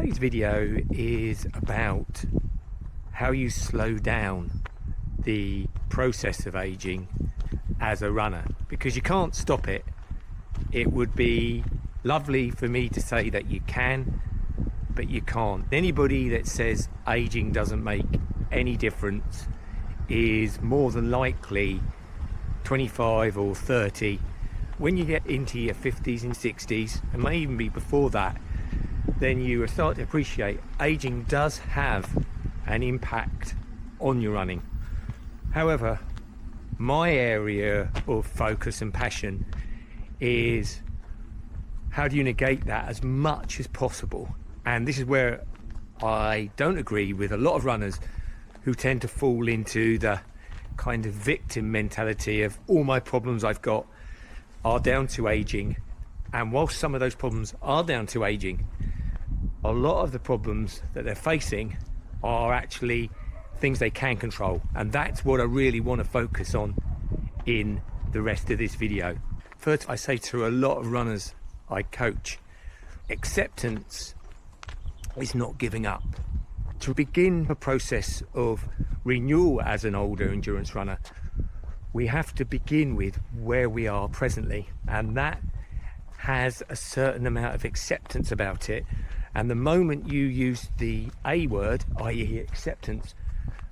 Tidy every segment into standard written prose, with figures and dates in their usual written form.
Today's video is about how you slow down the process of aging as a runner, because you can't stop it. It would be lovely for me to say that you can, but you can't. Anybody that says aging doesn't make any difference is more than likely 25 or 30. When you get into your 50s and 60s, and may even be before that, then you start to appreciate aging does have an impact on your running. However, my area of focus and passion is how do you negate that as much as possible. And this is where I don't agree with a lot of runners who tend to fall into the kind of victim mentality of all my problems I've got are down to aging. And whilst some of those problems are down to aging, a lot of the problems that they're facing are actually things they can control. And that's what I really want to focus on in the rest of this video. First, I say to a lot of runners I coach, acceptance is not giving up. To begin a process of renewal as an older endurance runner, we have to begin with where we are presently, and that has a certain amount of acceptance about it. And the moment you use the A word, i.e. acceptance,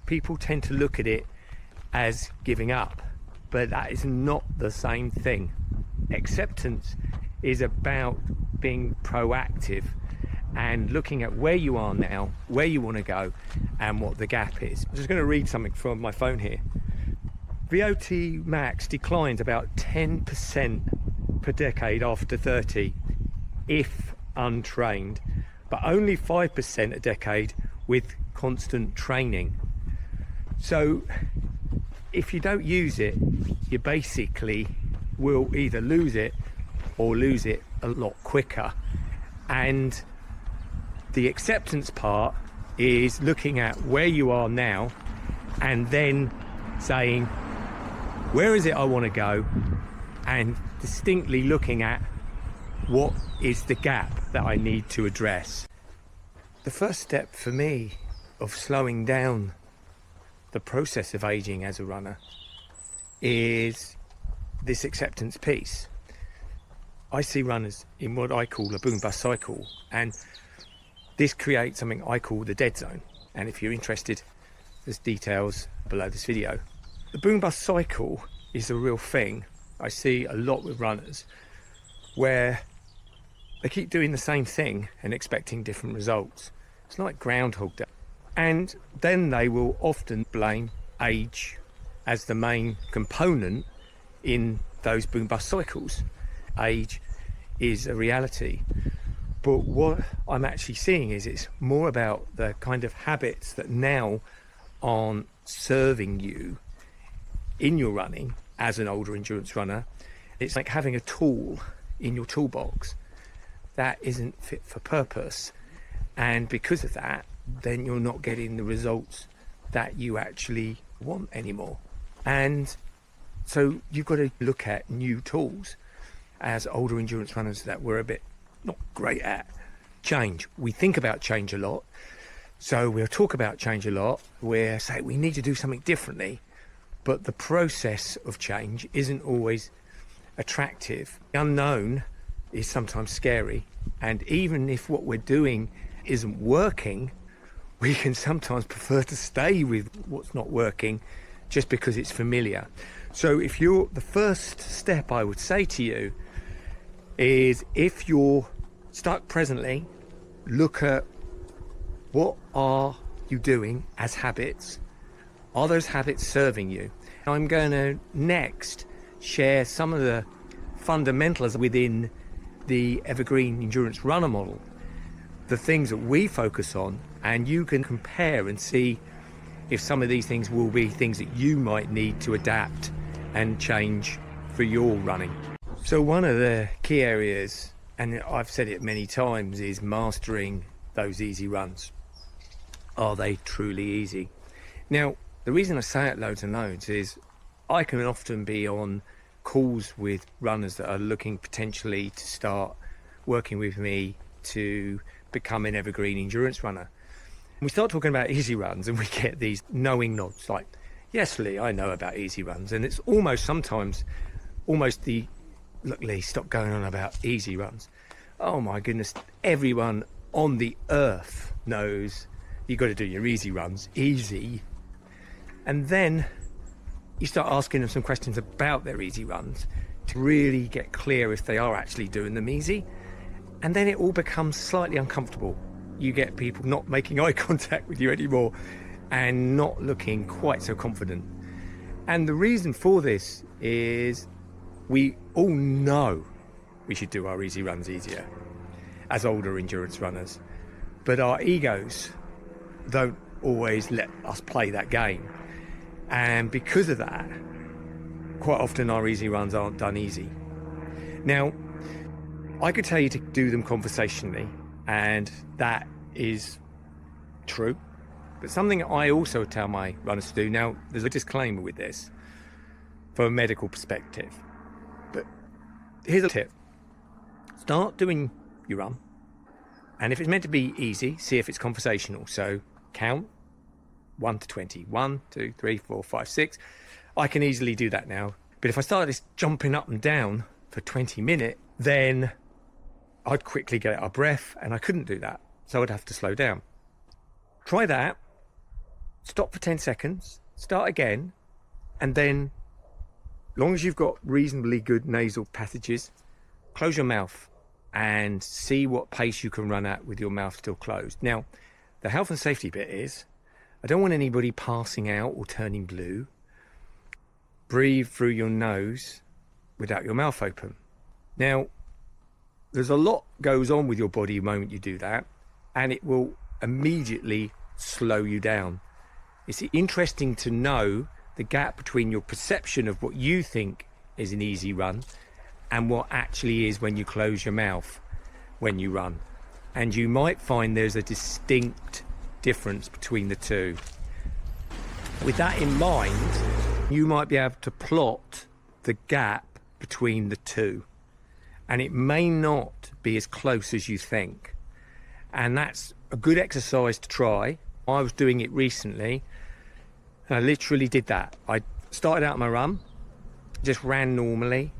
people tend to look at it as giving up, but that is not the same thing. Acceptance is about being proactive and looking at where you are now, where you want to go, and what the gap is. I'm just going to read something from my phone here. VO2 max declines about 10% per decade after 30 if untrained, but only 5% a decade with constant training. So if you don't use it, you basically will either lose it or lose it a lot quicker. And the acceptance part is looking at where you are now and then saying, where is it I want to go? And distinctly looking at what is the gap that I need to address. The first step for me of slowing down the process of aging as a runner is this acceptance piece. I see runners in what I call a boom bust cycle, and this creates something I call the dead zone. And if you're interested, there's details below this video. The boom bust cycle is a real thing. I see a lot with runners where they keep doing the same thing and expecting different results. It's like Groundhog Day. And then they will often blame age as the main component in those boom bust cycles. Age is a reality. But what I'm actually seeing is it's more about the kind of habits that now aren't serving you in your running as an older endurance runner. It's like having a tool in your toolbox that isn't fit for purpose, and because of that, then you're not getting the results that you actually want anymore. And so you've got to look at new tools as older endurance runners that we're a bit not great at. Change. We think about change a lot, so we'll talk about change a lot. We'll say we need to do something differently, but the process of change isn't always attractive. The unknown is sometimes scary, and even if what we're doing isn't working, we can sometimes prefer to stay with what's not working just because it's familiar. So if you're, the first step I would say to you is, if you're stuck presently, look at what are you doing as habits. Are those habits serving you? I'm going to next share some of the fundamentals within the Evergreen Endurance Runner model, the things that we focus on, and you can compare and see if some of these things will be things that you might need to adapt and change for your running. So one of the key areas, and I've said it many times, is mastering those easy runs. Are they truly easy? Now, the reason I say it loads and loads is I can often be on calls with runners that are looking potentially to start working with me to become an evergreen endurance runner. We start talking about easy runs and we get these knowing nods like, yes, Lee, I know about easy runs. And it's almost sometimes almost the, look, Lee, stop going on about easy runs. Oh my goodness, everyone on the earth knows you've got to do your easy runs easy. And then you start asking them some questions about their easy runs to really get clear if they are actually doing them easy. And then it all becomes slightly uncomfortable. You get people not making eye contact with you anymore and not looking quite so confident. And the reason for this is we all know we should do our easy runs easier as older endurance runners, but our egos don't always let us play that game. And because of that, quite often our easy runs aren't done easy. Now, I could tell you to do them conversationally, and that is true. But something I also tell my runners to do, now there's a disclaimer with this from a medical perspective, but here's a tip. Start doing your run, and if it's meant to be easy, see if it's conversational. So count 1 to 20. 1, 2, 3, 4, 5, 6. I can easily do that now. But if I started this jumping up and down for 20 minutes, then I'd quickly get out of breath, and I couldn't do that. So I'd have to slow down. Try that. Stop for 10 seconds. Start again. And then, as long as you've got reasonably good nasal passages, close your mouth and see what pace you can run at with your mouth still closed. Now, the health and safety bit is, I don't want anybody passing out or turning blue. Breathe through your nose without your mouth open. Now, there's a lot goes on with your body the moment you do that, and it will immediately slow you down. It's interesting to know the gap between your perception of what you think is an easy run and what actually is when you close your mouth when you run. And you might find there's a distinct difference between the two. With that in mind, you might be able to plot the gap between the two, and it may not be as close as you think. And that's a good exercise to try. I was doing it recently, and I literally did that. I started out my run, just ran normally,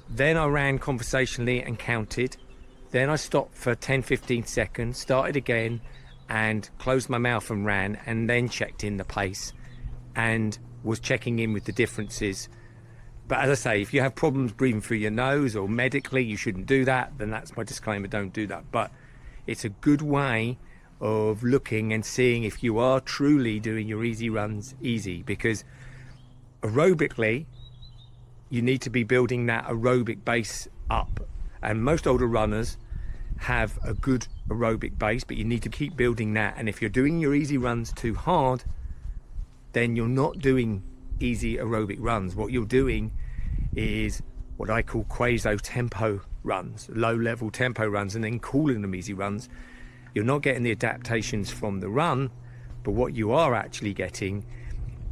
then I ran conversationally and counted, then I stopped for 10-15 seconds, started again and closed my mouth and ran, and then checked in the pace and was checking in with the differences. But as I say, if you have problems breathing through your nose or medically you shouldn't do that, then that's my disclaimer, don't do that. But it's a good way of looking and seeing if you are truly doing your easy runs easy, because aerobically you need to be building that aerobic base up, and most older runners have a good aerobic base, but you need to keep building that. And if you're doing your easy runs too hard, then you're not doing easy aerobic runs. What you're doing is what I call quasi-tempo runs, low-level tempo runs, and then calling them easy runs. You're not getting the adaptations from the run, but what you are actually getting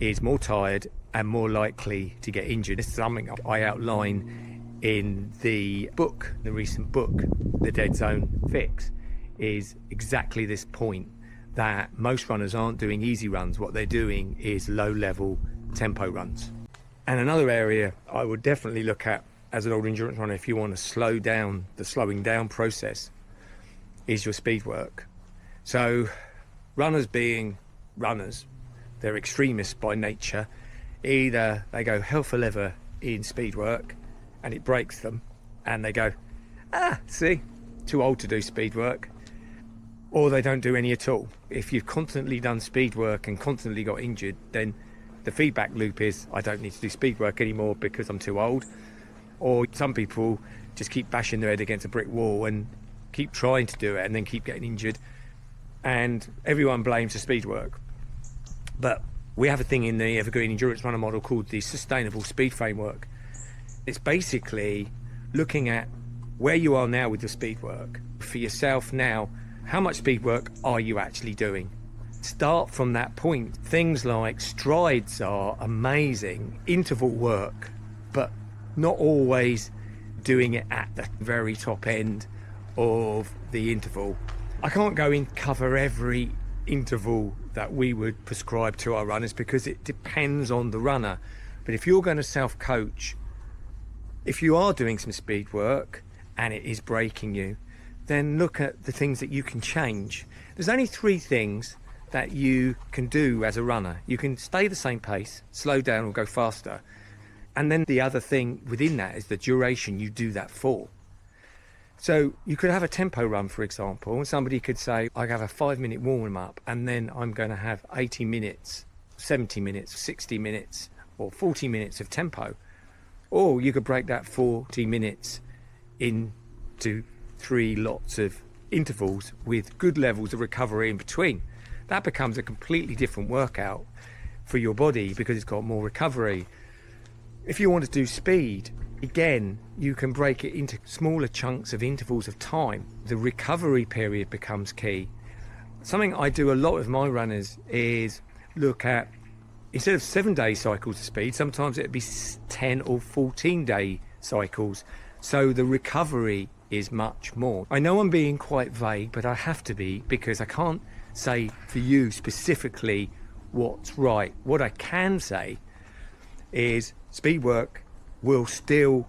is more tired and more likely to get injured. This is something I outline in the book, the recent book, The Dead Zone Fix, is exactly this point, that most runners aren't doing easy runs. What they're doing is low-level tempo runs. And another area I would definitely look at as an older endurance runner, if you want to slow down the slowing down process, is your speed work. So runners being runners, they're extremists by nature. Either they go hell for leather in speed work and it breaks them and they go, see, too old to do speed work, or they don't do any at all. If you've constantly done speed work and constantly got injured, then the feedback loop is, I don't need to do speed work anymore because I'm too old. Or some people just keep bashing their head against a brick wall and keep trying to do it and then keep getting injured, and everyone blames the speed work. But we have a thing in the Evergreen Endurance Runner model called the Sustainable Speed Framework. It's basically looking at where you are now with your speed work. For yourself now, how much speed work are you actually doing? Start from that point. Things like strides are amazing, interval work, but not always doing it at the very top end of the interval. I can't go in cover every interval that we would prescribe to our runners because it depends on the runner. But if you're going to self-coach, if you are doing some speed work and it is breaking you, then look at the things that you can change. There's only 3 things that you can do as a runner. You can stay the same pace, slow down or go faster. And then the other thing within that is the duration you do that for. So you could have a tempo run, for example, and somebody could say, I have a 5-minute warm up and then I'm going to have 80 minutes, 70 minutes, 60 minutes or 40 minutes of tempo. Or you could break that 40 minutes into 3 lots of intervals with good levels of recovery in between. That becomes a completely different workout for your body because it's got more recovery. If you want to do speed, again, you can break it into smaller chunks of intervals of time. The recovery period becomes key. Something I do a lot with my runners is look at, instead of 7-day cycles of speed, sometimes it'd be 10 or 14-day cycles. So the recovery is much more. I know I'm being quite vague, but I have to be because I can't say for you specifically what's right. What I can say is speed work will still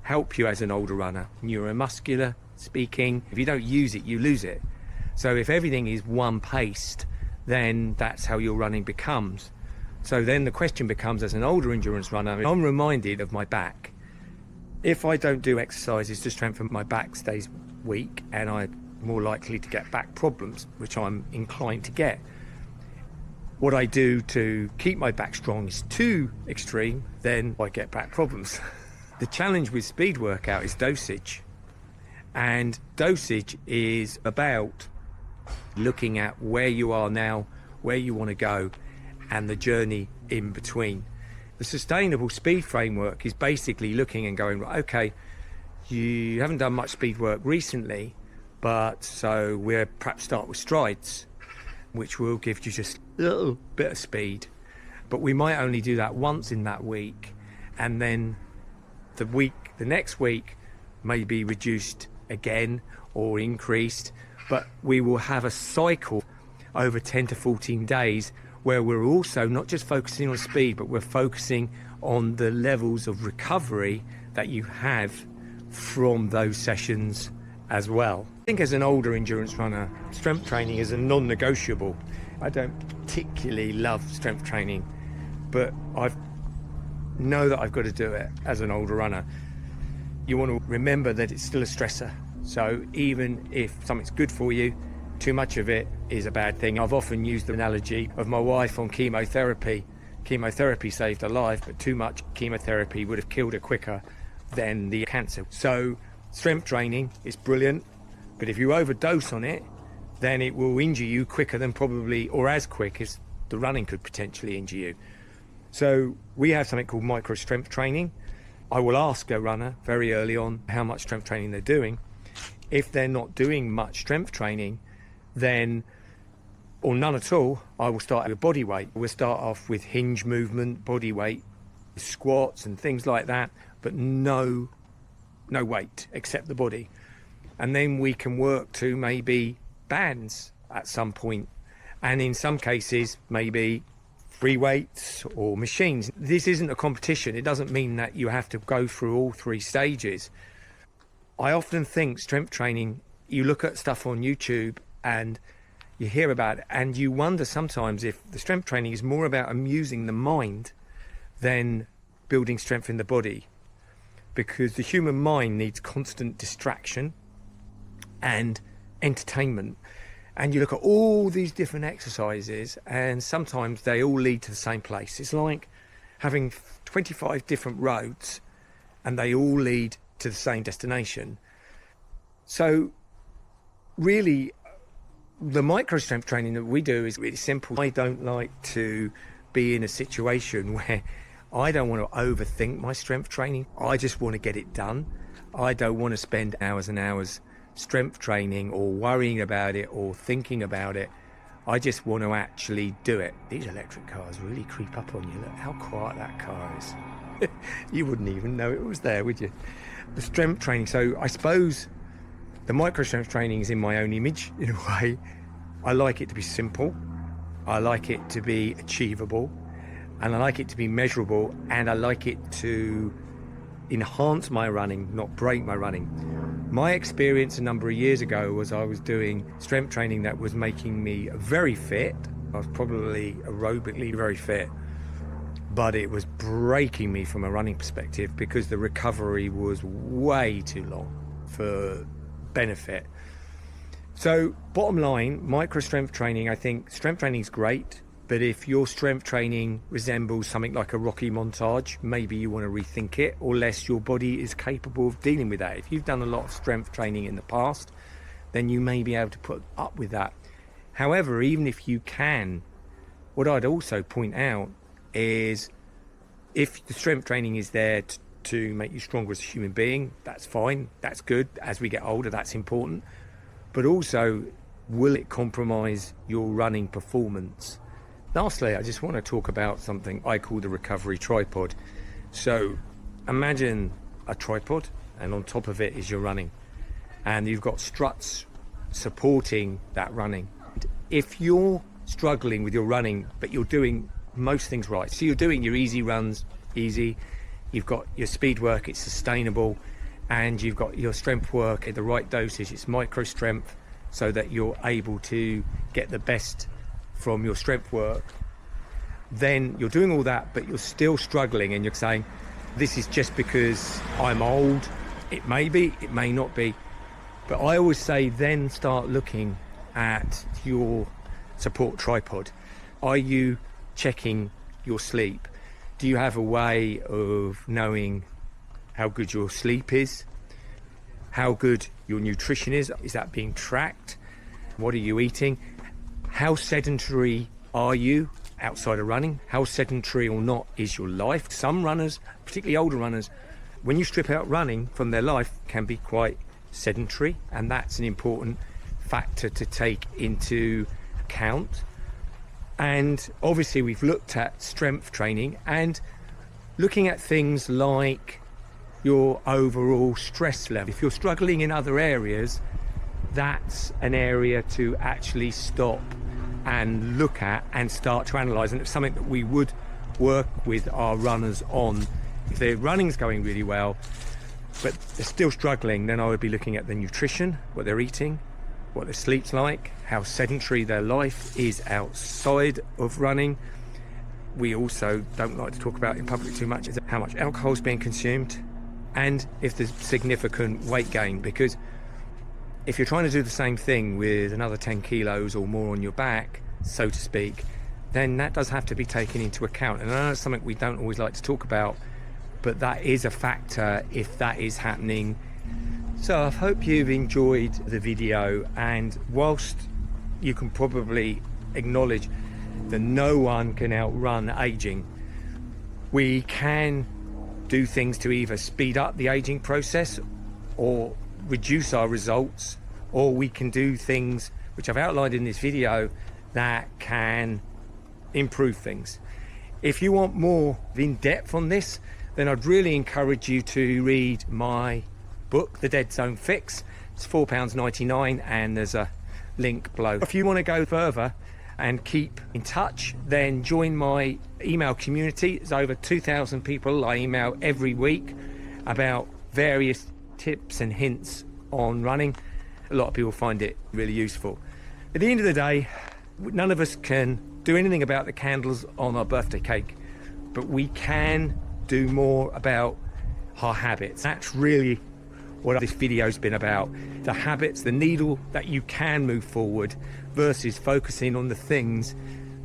help you as an older runner. Neuromuscular speaking, if you don't use it, you lose it. So if everything is one-paced, then that's how your running becomes. So then the question becomes, as an older endurance runner, I'm reminded of my back. If I don't do exercises to strengthen my back stays weak and I'm more likely to get back problems, which I'm inclined to get. What I do to keep my back strong is too extreme, then I get back problems. The challenge with speed workout is dosage. And dosage is about looking at where you are now, where you want to go, and the journey in between. The sustainable speed framework is basically looking and going, right, okay, you haven't done much speed work recently, but so we'll perhaps start with strides, which will give you just a little bit of speed. But we might only do that once in that week, and then the next week may be reduced again or increased, but we will have a cycle over 10 to 14 days where we're also not just focusing on speed, but we're focusing on the levels of recovery that you have from those sessions as well. I think as an older endurance runner, strength training is a non-negotiable. I don't particularly love strength training, but I know that I've got to do it as an older runner. You want to remember that it's still a stressor. So even if something's good for you, too much of it is a bad thing. I've often used the analogy of my wife on chemotherapy. Chemotherapy saved her life, but too much chemotherapy would have killed her quicker than the cancer. So strength training is brilliant, but if you overdose on it, then it will injure you quicker than probably, or as quick as the running could potentially injure you. So we have something called micro strength training. I will ask a runner very early on how much strength training they're doing. If they're not doing much strength training, then, or none at all, I will start with body weight. We'll start off with hinge movement, body weight, squats and things like that, but no weight except the body. And then we can work to maybe bands at some point, and in some cases maybe free weights or machines. This isn't a competition. It doesn't mean that you have to go through all 3 stages. I often think strength training, you look at stuff on YouTube and you hear about it and you wonder sometimes if the strength training is more about amusing the mind than building strength in the body, because the human mind needs constant distraction and entertainment. And you look at all these different exercises and sometimes they all lead to the same place. It's like having 25 different roads and they all lead to the same destination. So really the micro strength training that we do is really simple. I don't like to be in a situation where I don't want to overthink my strength training. I just want to get it done. I don't want to spend hours and hours strength training or worrying about it or thinking about it. I just want to actually do it. These electric cars really creep up on you. Look how quiet that car is. You wouldn't even know it was there, would you? The strength training. So I suppose The micro strength training is in my own image in a way. I like it to be simple, I like it to be achievable, and I like it to be measurable, and I like it to enhance my running, not break my running. My experience a number of years ago was I was doing strength training that was making me very fit. I was probably aerobically very fit, but it was breaking me from a running perspective because the recovery was way too long for benefit. So bottom line, micro strength training, I think strength training is great, but if your strength training resembles something like a Rocky montage, maybe you want to rethink it, or less your body is capable of dealing with that. If you've done a lot of strength training in the past, then you may be able to put up with that. However, even if you can, what I'd also point out is if the strength training is there to make you stronger as a human being, that's fine, that's good. As we get older, that's important. But also, will it compromise your running performance? Lastly, I just want to talk about something I call the recovery tripod. So imagine a tripod, and on top of it is your running, and you've got struts supporting that running. If you're struggling with your running, but you're doing most things right, so you're doing your easy runs easy, you've got your speed work, it's sustainable, and you've got your strength work at the right dosage, it's micro strength, so that you're able to get the best from your strength work, then you're doing all that, but you're still struggling, and you're saying, this is just because I'm old. It may be, it may not be, but I always say then start looking at your support tripod. Are you checking your sleep? Do you have a way of knowing how good your sleep is, how good your nutrition is that being tracked? What are you eating? How sedentary are you outside of running? How sedentary or not is your life? Some runners, particularly older runners, when you strip out running from their life, can be quite sedentary, and that's an important factor to take into account. And obviously we've looked at strength training and looking at things like your overall stress level. If you're struggling in other areas, that's an area to actually stop and look at and start to analyse. And it's something that we would work with our runners on. If their running's going really well, but they're still struggling, then I would be looking at the nutrition, what they're eating, what their sleep's like, how sedentary their life is outside of running. We also don't like to talk about in public too much is how much alcohol is being consumed, and if there's significant weight gain, because if you're trying to do the same thing with another 10 kilos or more on your back, so to speak, then that does have to be taken into account. And I know it's something we don't always like to talk about, but that is a factor if that is happening. So I hope you've enjoyed the video, and whilst you can probably acknowledge that no one can outrun aging, we can do things to either speed up the aging process or reduce our results, or we can do things which I've outlined in this video that can improve things. If you want more in depth on this, then I'd really encourage you to read my book, The Dead Zone Fix. It's £4.99 and there's a link below. If you want to go further and keep in touch, then join my email community. There's over 2,000 people I email every week about various tips and hints on running. A lot of people find it really useful. At the end of the day, none of us can do anything about the candles on our birthday cake, but we can do more about our habits. That's really what this video's been about. The habits, the needle that you can move forward versus focusing on the things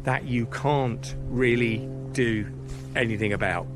that you can't really do anything about.